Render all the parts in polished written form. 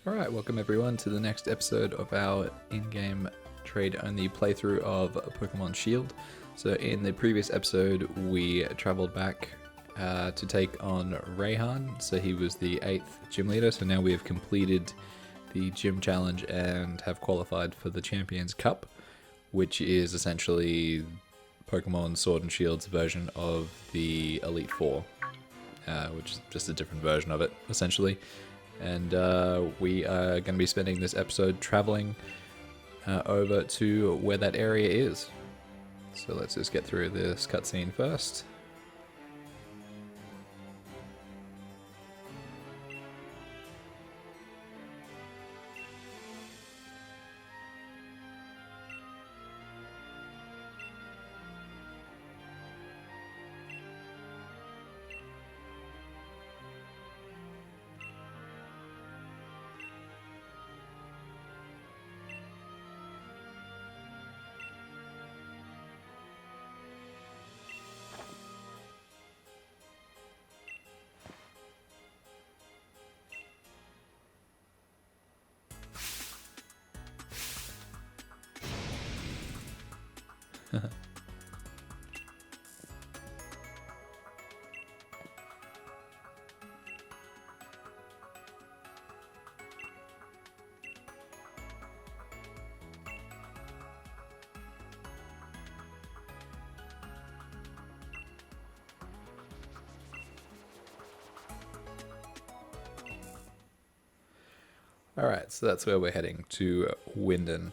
Alright, welcome everyone to the next episode of our in-game trade-only playthrough of Pokemon Shield. So in the previous episode, we travelled back to take on Raihan. So he was the 8th gym leader, so now we have completed the gym challenge and have qualified for the Champions Cup, which is essentially Pokemon Sword and Shield's version of the Elite Four, which is just a different version of it, essentially. And we are going to be spending this episode traveling over to where that area is. So let's just get through this cutscene first. Alright, so that's where we're heading, to Wyndon.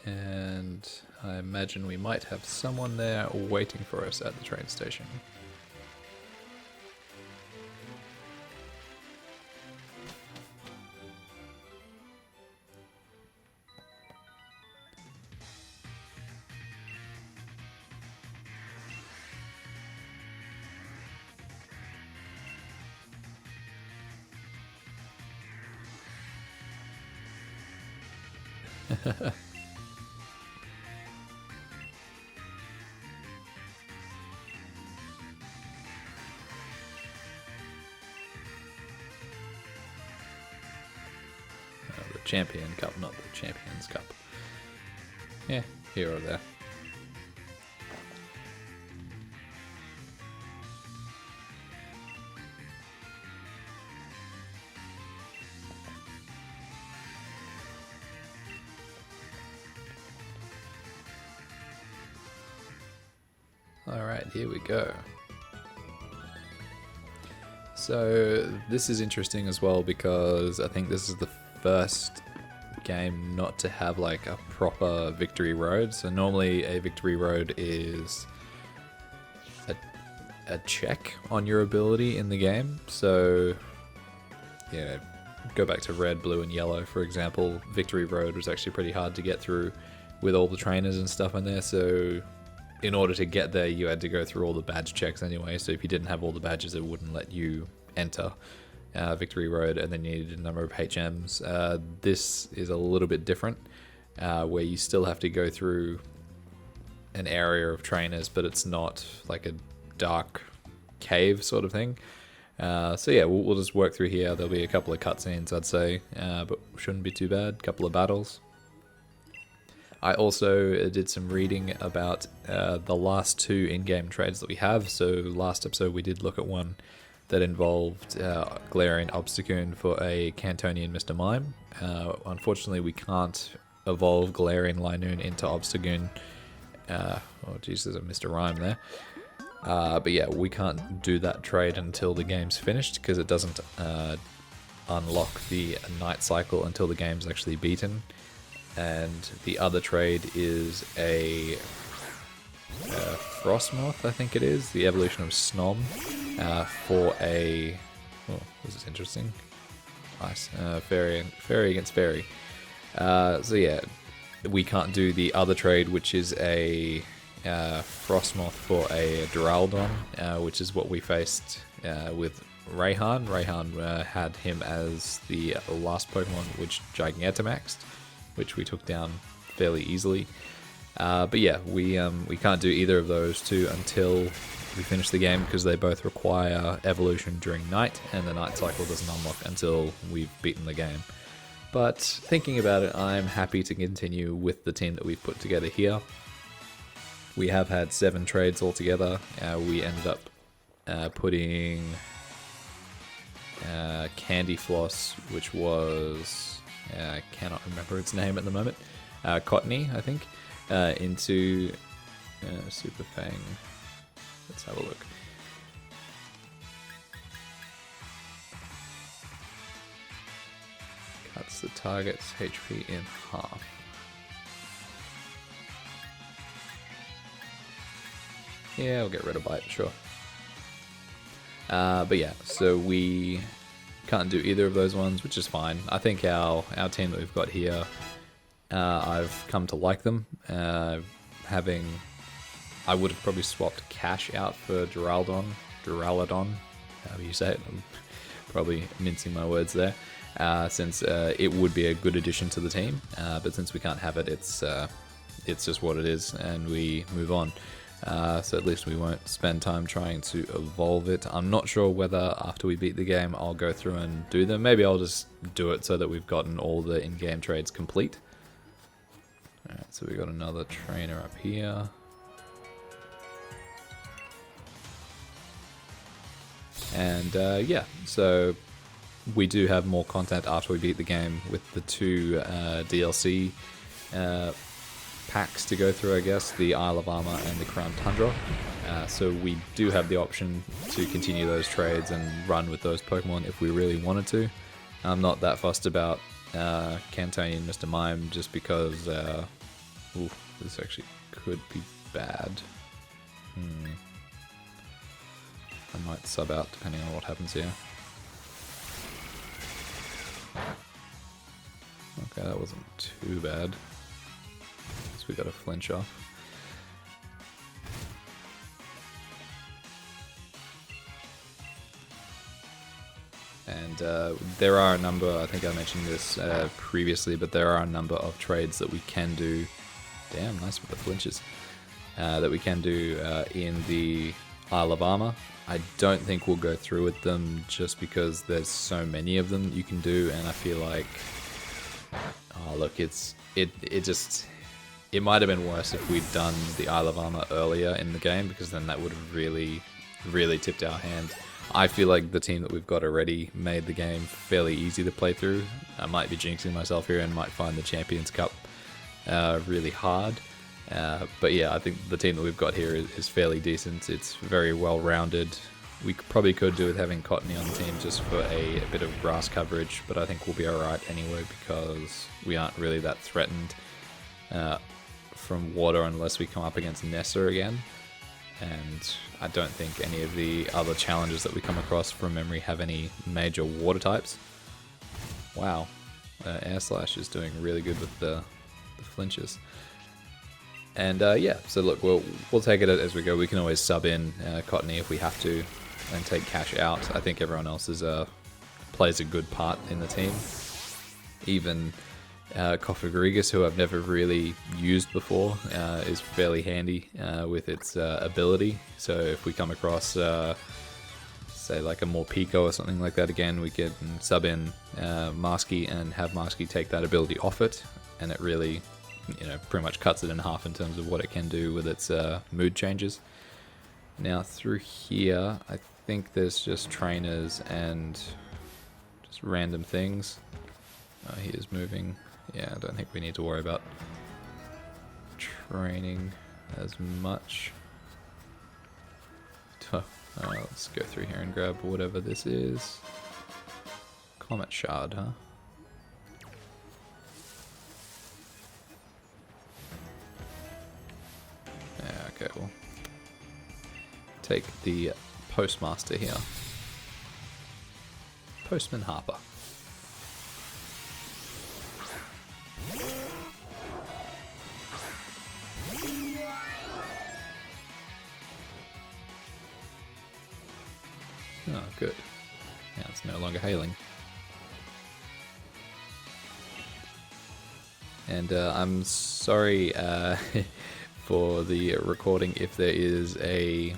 And I imagine we might have someone there waiting for us at the train station. The Champion Cup, not the Champions Cup. Yeah, here or there. Alright, here we go. So this is interesting as well because I think this is the first game not to have like a proper victory road. So normally a victory road is a check on your ability in the game. So yeah, go back to red, blue and yellow for example. Victory road was actually pretty hard to get through with all the trainers and stuff in there, so in order to get there you had to go through all the badge checks anyway. So if you didn't have all the badges it wouldn't let you enter Victory Road, and then you needed a number of HMs. This is a little bit different, where you still have to go through an area of trainers, but it's not like a dark cave sort of thing. So yeah, we'll just work through here. There'll be a couple of cutscenes, I'd say, but shouldn't be too bad. Couple of battles. I also did some reading about the last two in-game trades that we have. So last episode we did look at one that involved Galarian Obstagoon for a Cantonian Mr. Mime. Unfortunately, we can't evolve Galarian Linoon into Obstagoon. Oh, geez, there's a Mr. Rhyme there. But yeah, we can't do that trade until the game's finished because it doesn't unlock the night cycle until the game's actually beaten. And the other trade is a Frostmoth, I think it is, the evolution of Snom, for a... Oh, this is interesting. Nice. Fairy against Fairy. So yeah, we can't do the other trade, which is a Frostmoth for a Duraludon, which is what we faced with Raihan. Raihan had him as the last Pokemon which Gigantamaxed, which we took down fairly easily. But yeah, we can't do either of those two until we finish the game because they both require evolution during night, and the night cycle doesn't unlock until we've beaten the game. But thinking about it, I'm happy to continue with the team that we've put together here. We have had 7 trades altogether. We ended up putting Candy Floss, which was, I cannot remember its name at the moment, Cottony, I think, into Super Fang. Let's have a look. Cuts the target's HP in half. Yeah, we'll get rid of Bite, sure. But yeah, so we can't do either of those ones, which is fine. I think our team that we've got here, I've come to like them. I would have probably swapped Cash out for Duraludon, however you say it. I'm probably mincing my words there, since it would be a good addition to the team. But since we can't have it, it's just what it is, and we move on. So at least we won't spend time trying to evolve it. I'm not sure whether after we beat the game I'll go through and do them. Maybe I'll just do it so that we've gotten all the in-game trades complete. Alright, so we got another trainer up here. And yeah, so we do have more content after we beat the game with the 2 DLC packs to go through, I guess, the Isle of Armor and the Crown Tundra. So we do have the option to continue those trades and run with those Pokemon if we really wanted to. I'm not that fussed about Cantonian Mr. Mime just because this actually could be bad. I might sub out depending on what happens here. Okay, that wasn't too bad. So we got a flinch off. And there are a number, I think I mentioned this previously, but there are a number of trades that we can do. Damn, nice with the flinches. That we can do in the Isle of Armor. I don't think we'll go through with them just because there's so many of them you can do, and I feel like, oh look, it might have been worse if we'd done the Isle of Armor earlier in the game, because then that would have really tipped our hand. I feel like the team that we've got already made the game fairly easy to play through. I might be jinxing myself here and might find the Champions Cup really hard. But yeah, I think the team that we've got here is fairly decent. It's very well rounded. We probably could do with having Cottony on the team just for a bit of grass coverage, but I think we'll be alright anyway because we aren't really that threatened from water unless we come up against Nessa again. And I don't think any of the other challenges that we come across from memory have any major water types. Wow, Air Slash is doing really good with the flinches. And yeah, so look, we'll take it as we go. We can always sub in Cottony if we have to and take Cash out. I think everyone else plays a good part in the team. Even Kofagrigus, who I've never really used before, is fairly handy with its ability. So if we come across, say, like a Morpeko or something like that again, we can sub in Marsky and have Marsky take that ability off it, and it really, pretty much cuts it in half in terms of what it can do with its mood changes. Now through here, I think there's just trainers and just random things. He is moving. Yeah, I don't think we need to worry about training as much. Let's go through here and grab whatever this is. Comet Shard, huh? Yeah, okay, we'll take the Postmaster here. Postman Harper. Oh, good. Now it's no longer hailing. And I'm sorry for the recording if there is you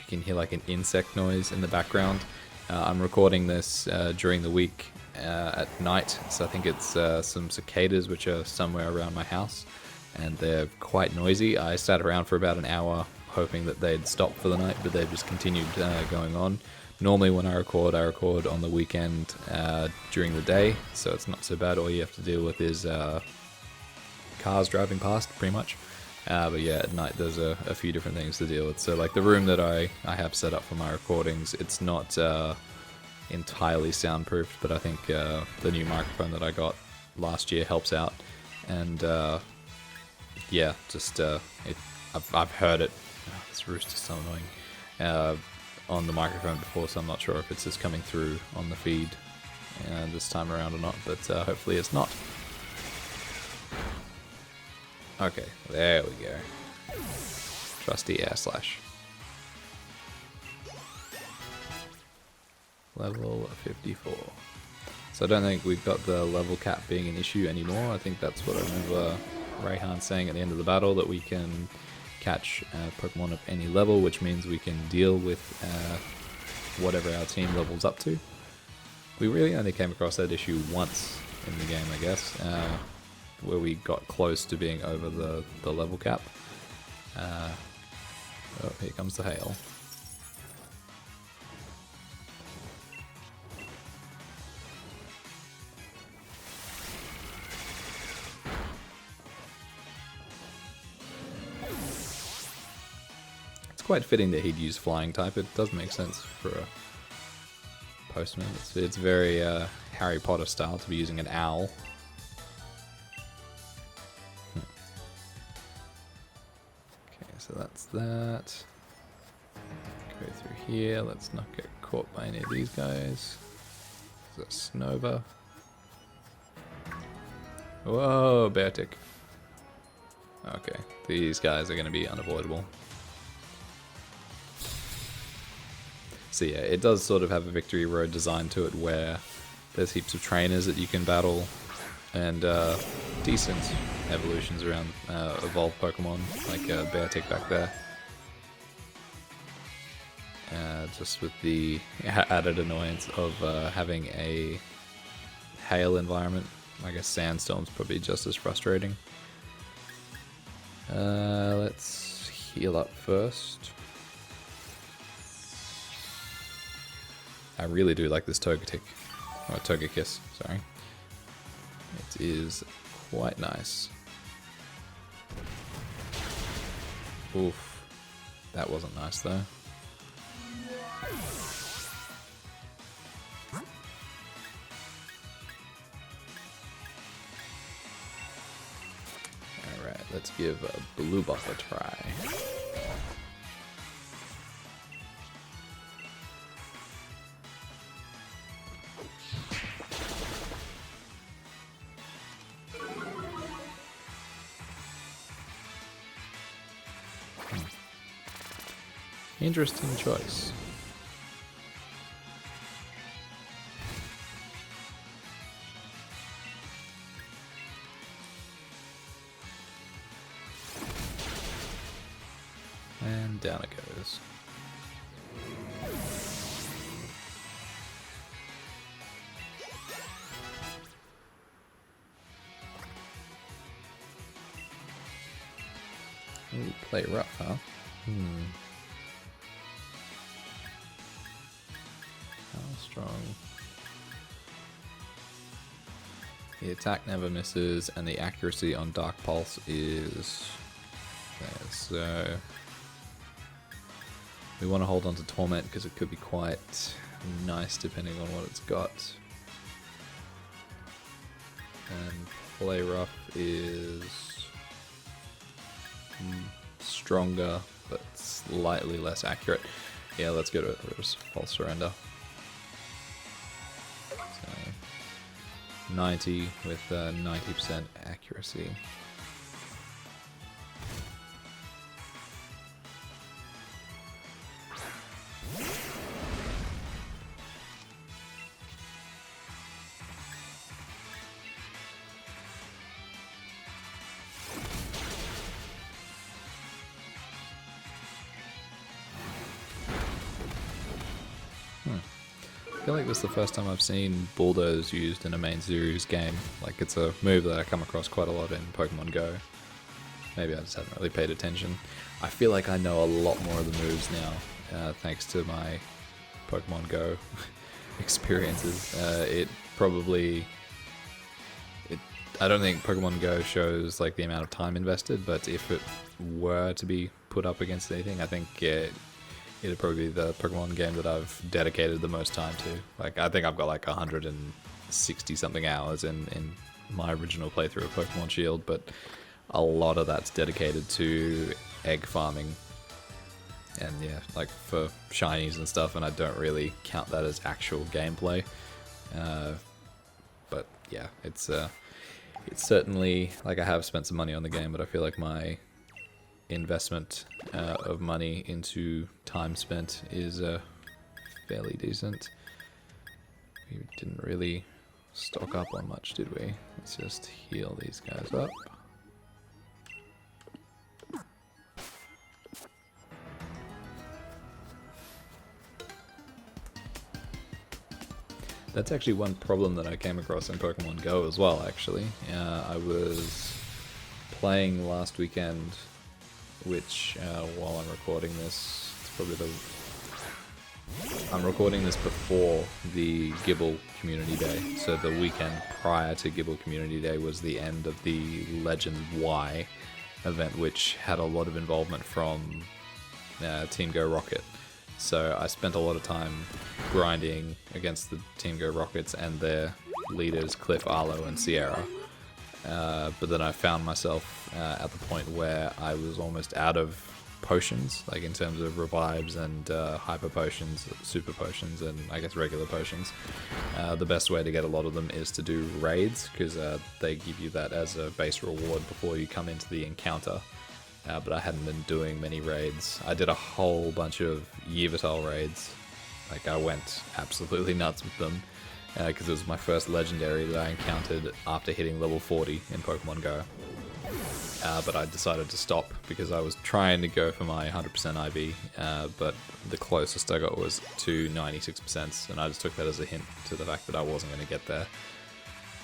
can hear like an insect noise in the background. I'm recording this during the week at night, so I think it's some cicadas which are somewhere around my house, and they're quite noisy. I sat around for about an hour hoping that they'd stop for the night, but they've just continued going on. Normally when I record on the weekend during the day, so it's not so bad. All you have to deal with is cars driving past, pretty much. But yeah, at night there's a few different things to deal with. So like the room that I have set up for my recordings, it's not entirely soundproofed, but I think the new microphone that I got last year helps out. And yeah, just I've heard it. Oh, this rooster's so annoying. On the microphone before, so I'm not sure if it's just coming through on the feed this time around or not, but hopefully it's not. Okay, there we go. Trusty air slash. Level 54. So I don't think we've got the level cap being an issue anymore. I think that's what I remember Raihan saying at the end of the battle, that we can catch Pokemon of any level, which means we can deal with whatever our team levels up to. We really only came across that issue once in the game, I guess, where we got close to being over the level cap. Oh, here comes the hail. Quite fitting that he'd use flying type. It does make sense for a postman. It's very Harry Potter style to be using an owl. Okay, so that's that. Go through here. Let's not get caught by any of these guys. There's a Snova. Whoa, Beartic. Okay, these guys are going to be unavoidable. So yeah, it does sort of have a victory road design to it where there's heaps of trainers that you can battle, and decent evolutions around evolved Pokemon, like Beartic back there. Just with the added annoyance of having a hail environment. I guess Sandstorm's probably just as frustrating. Let's heal up first. I really do like this Togetic, or Togekiss, sorry. It is quite nice. Oof, that wasn't nice though. Alright, let's give a Blue Buff a try. Interesting choice. And down it goes. Ooh, play rough, huh? Strong. The attack never misses, and the accuracy on Dark Pulse is there. So we want to hold on to Torment because it could be quite nice depending on what it's got. And Play Rough is stronger but slightly less accurate. Yeah, let's go to False Surrender. 90 with 90% accuracy. feel like this is the first time I've seen Bulldoze used in a main series game. Like, it's a move that I come across quite a lot in Pokemon Go. Maybe I just haven't really paid attention. I feel like I know a lot more of the moves now, thanks to my Pokemon Go experiences. I don't think Pokemon Go shows like the amount of time invested, but if it were to be put up against anything, I think it'd probably be the Pokemon game that I've dedicated the most time to. Like, I think I've got like 160 something hours in my original playthrough of Pokemon Shield, but a lot of that's dedicated to egg farming and yeah, like for shinies and stuff, and I don't really count that as actual gameplay. But yeah, it's certainly, like, I have spent some money on the game, but I feel like my investment of money into time spent is fairly decent. We didn't really stock up on much, did we? Let's just heal these guys up. That's actually one problem that I came across in Pokemon Go as well, actually. I was playing last weekend, which, while I'm recording this, it's probably I'm recording this before the Gibble Community Day. So the weekend prior to Gibble Community Day was the end of the Legend Y event, which had a lot of involvement from Team Go Rocket. So I spent a lot of time grinding against the Team Go Rockets and their leaders, Cliff, Arlo, and Sierra. But then I found myself at the point where I was almost out of potions, like in terms of revives and hyper potions, super potions, and I guess regular potions. The best way to get a lot of them is to do raids, because they give you that as a base reward before you come into the encounter. But I hadn't been doing many raids. I did a whole bunch of Yveltal raids. Like, I went absolutely nuts with them, because it was my first legendary that I encountered after hitting level 40 in Pokemon Go. But I decided to stop because I was trying to go for my 100% IV, but the closest I got was to 96%, and I just took that as a hint to the fact that I wasn't going to get there.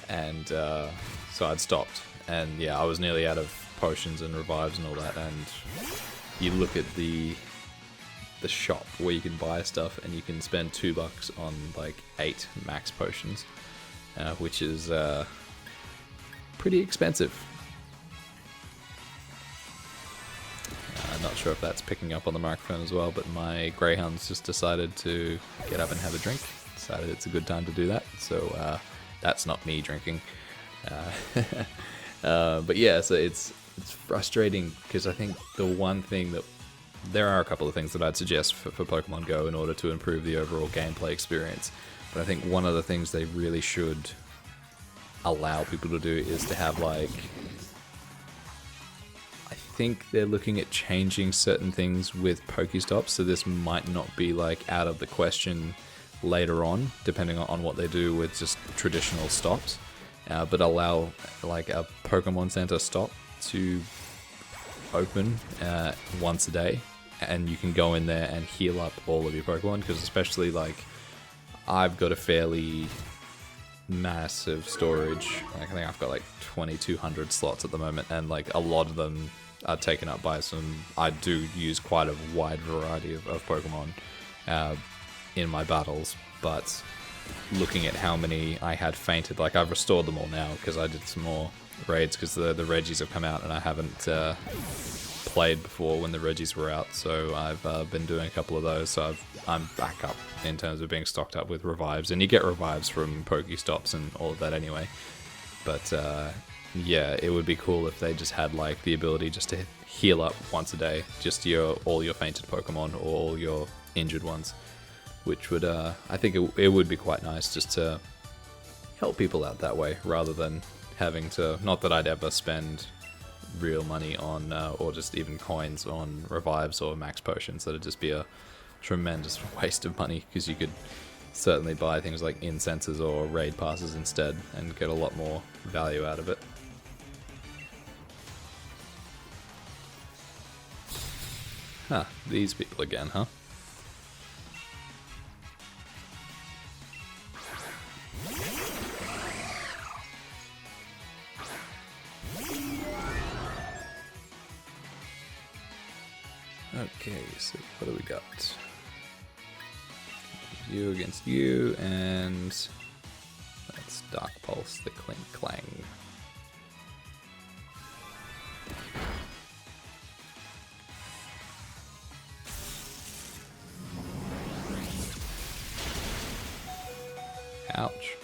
And so I'd stopped, and yeah, I was nearly out of potions and revives and all that, and you look at the shop where you can buy stuff, and you can spend $2 on like 8 max potions, which is pretty expensive. I'm not sure if that's picking up on the microphone as well, but my Greyhound's just decided to get up and have a drink. Decided it's a good time to do that, so that's not me drinking. But yeah, so it's frustrating, because I think the one thing that... There are a couple of things that I'd suggest for Pokemon Go in order to improve the overall gameplay experience, but I think one of the things they really should allow people to do is to have, like... I think they're looking at changing certain things with Pokestops, so this might not be like out of the question later on, depending on what they do with just traditional stops, but allow like a Pokemon Center stop to open once a day, and you can go in there and heal up all of your Pokemon, because especially like I've got a fairly massive storage. Like, I think I've got like 2,200 slots at the moment, and like a lot of them are taken up by some... I do use quite a wide variety of Pokemon in my battles, but looking at how many I had fainted, like I've restored them all now because I did some more raids, because the Reggies have come out and I haven't played before when the Reggies were out, so I've been doing a couple of those, so I'm back up in terms of being stocked up with revives, and you get revives from Pokestops and all of that anyway. But yeah, it would be cool if they just had like the ability just to heal up once a day, just all your fainted Pokemon or all your injured ones, which would I think it would be quite nice just to help people out that way, rather than having to... Not that I'd ever spend real money on or just even coins on revives or max potions. That'd just be a tremendous waste of money, because you could certainly buy things like incenses or raid passes instead and get a lot more value out of it. Huh, these people again, huh? Okay, so what do we got? You against you, and that's Dark Pulse, the Clink Clang. Ouch.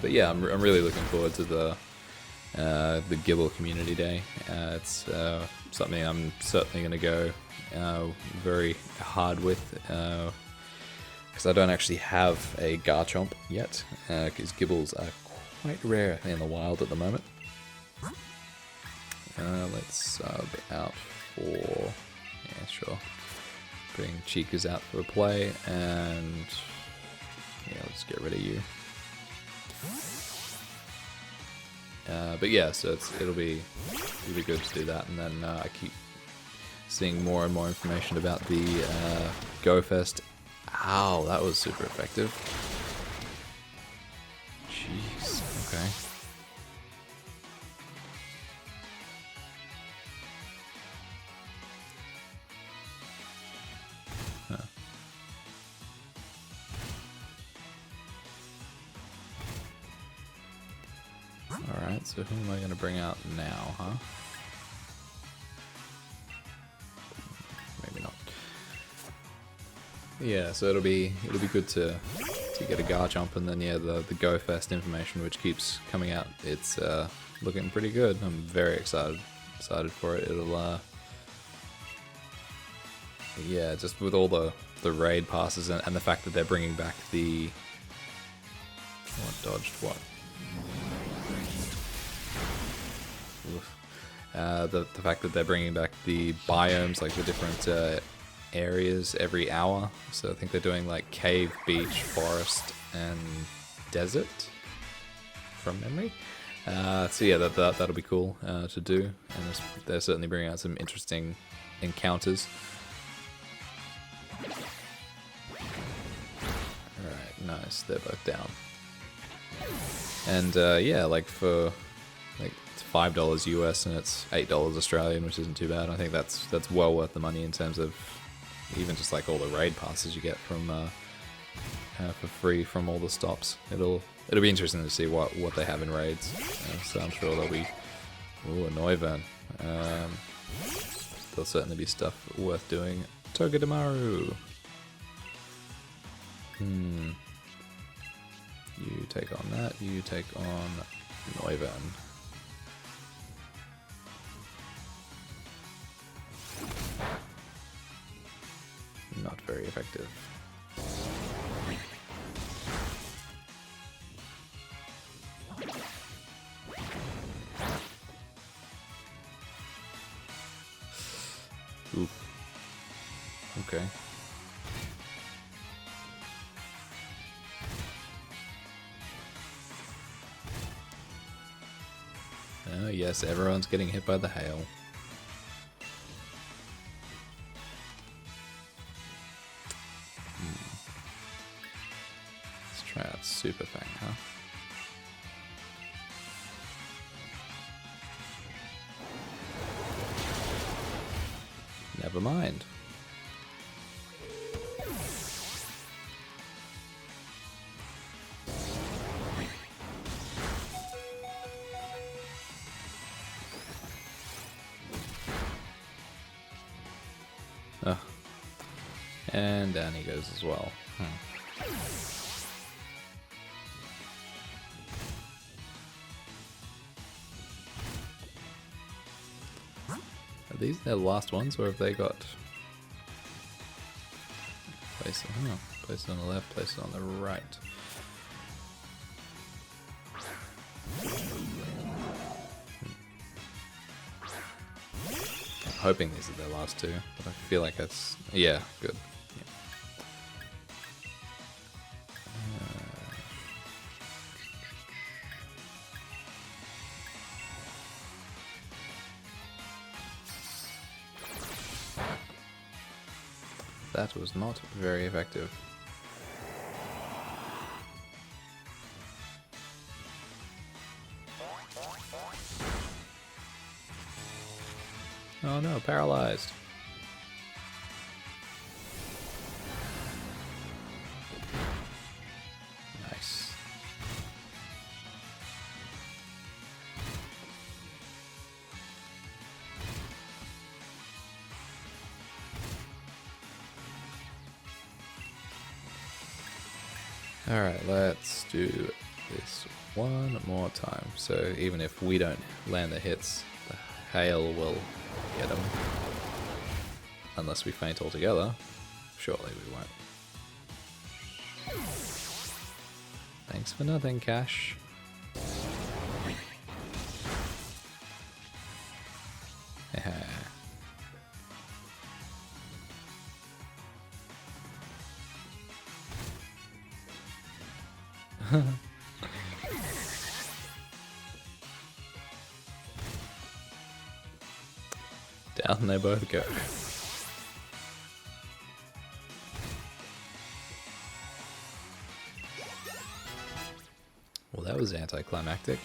But yeah, I'm really looking forward to the Gibble Community Day. It's something I'm certainly going to go very hard with, because I don't actually have a Garchomp yet, because Gibbles are quite rare in the wild at the moment. Let's sub out for, yeah, sure. Bring Chikas out for a play, and yeah, let's get rid of you. But yeah, so it'll be good to do that, and then I keep seeing more and more information about the Go Fest. Ow, that was super effective. Jeez, okay. Huh. Alright, so who am I going to bring out now, huh? Maybe not. Yeah, so it'll be good to get a Garchomp, and then yeah, the Go Fest information which keeps coming out. It's looking pretty good. I'm very excited for it. It'll yeah, just with all the raid passes and the fact that they're bringing back the what dodged what. The fact that they're bringing back the biomes, like the different areas every hour. So I think they're doing like cave, beach, forest, and desert from memory. So yeah, that'll be cool to do, and they're certainly bringing out some interesting encounters. Alright, nice. They're both down. And yeah, like for like it's $5 US and it's $8 Australian, which isn't too bad. I think that's well worth the money in terms of even just like all the raid passes you get from for free from all the stops. It'll be interesting to see what they have in raids. So I'm sure there'll be a Noivern. There'll certainly be stuff worth doing. Togedemaru. You take on that. You take on Noivern. Not very effective. Oof. Okay. Oh yes, everyone's getting hit by the hail. Let's try out Super Fang, huh? Never mind. Oh. And down he goes as well. Are these their last ones, or have they got place it on the left, place it on the right? I'm hoping these are their last two, but I feel like that's, yeah, good. Yeah. That was not very effective. Oh no, paralyzed. Nice. Alright, let's do this one more time. So even if we don't land the hits, the hail will get them. Unless we faint altogether. Surely we won't. Thanks for nothing, Cash. Down they both go. Well, that was anticlimactic.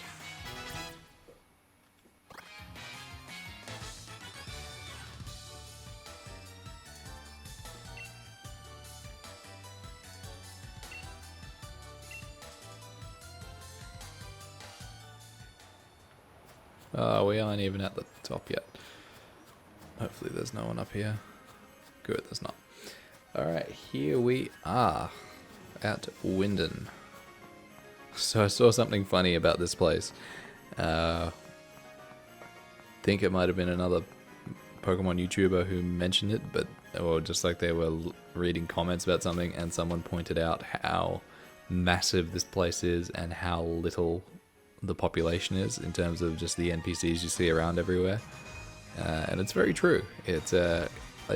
We aren't even at the top yet. Hopefully there's no one up here. Good, there's not. Alright, here we are at Wyndon. So I saw something funny about this place. Think it might have been another Pokemon YouTuber who mentioned it, but or just like they were reading comments about something and someone pointed out how massive this place is and how little the population is in terms of just the NPCs you see around everywhere. And it's very true. It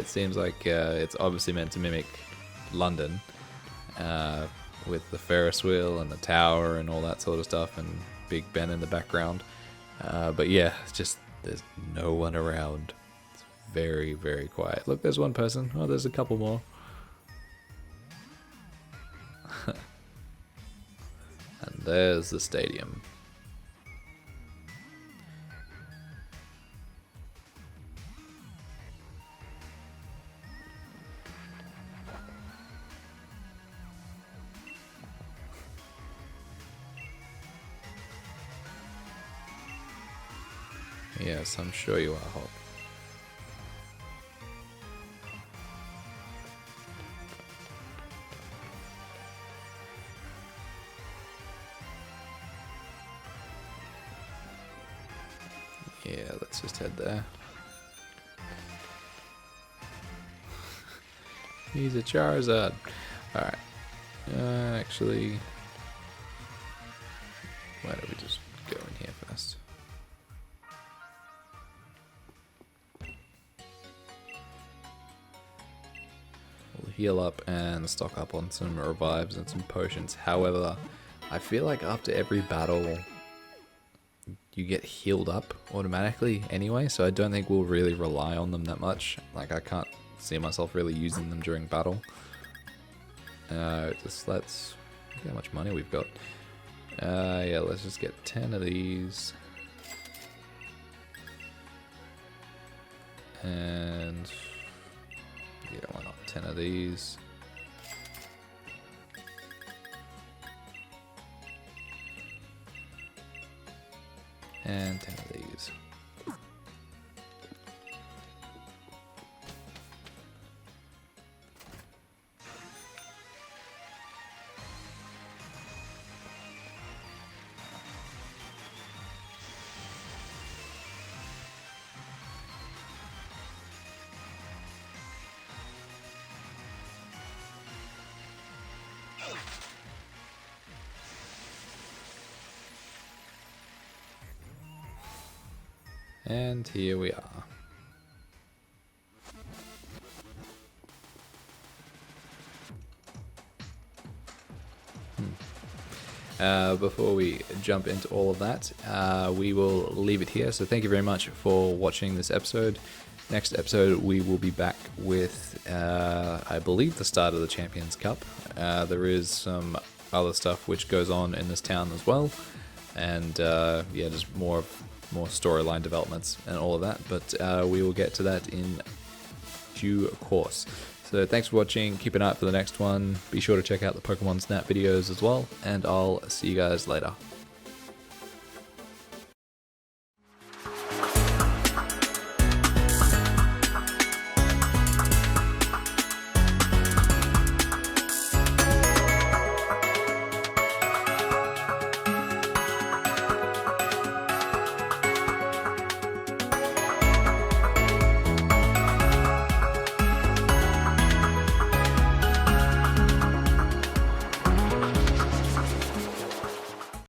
seems like it's obviously meant to mimic London, with the Ferris wheel and the tower and all that sort of stuff, and Big Ben in the background. But yeah, it's just there's no one around. It's very, very quiet. Look, there's one person. Oh, there's a couple more. And there's the stadium. Yes, I'm sure you are, Hop. Yeah, let's just head there. He's a Charizard. Alright. Actually, why don't we just go in here first? Heal up and stock up on some revives and some potions. However, I feel like after every battle you get healed up automatically anyway, so I don't think we'll really rely on them that much. Like, I can't see myself really using them during battle. Just let's see how much money we've got. Yeah, let's just get 10 of these. And yeah, why not 10 of these? And 10 of these. And here we are. Before we jump into all of that, we will leave it here. So thank you very much for watching this episode. Next episode, we will be back with, I believe, the start of the Champions Cup. There is some other stuff which goes on in this town as well. and yeah, just more storyline developments and all of that. But we will get to that in due course. So thanks for watching. Keep an eye out for the next one. Be sure to check out the Pokemon Snap videos as well, and I'll see you guys later.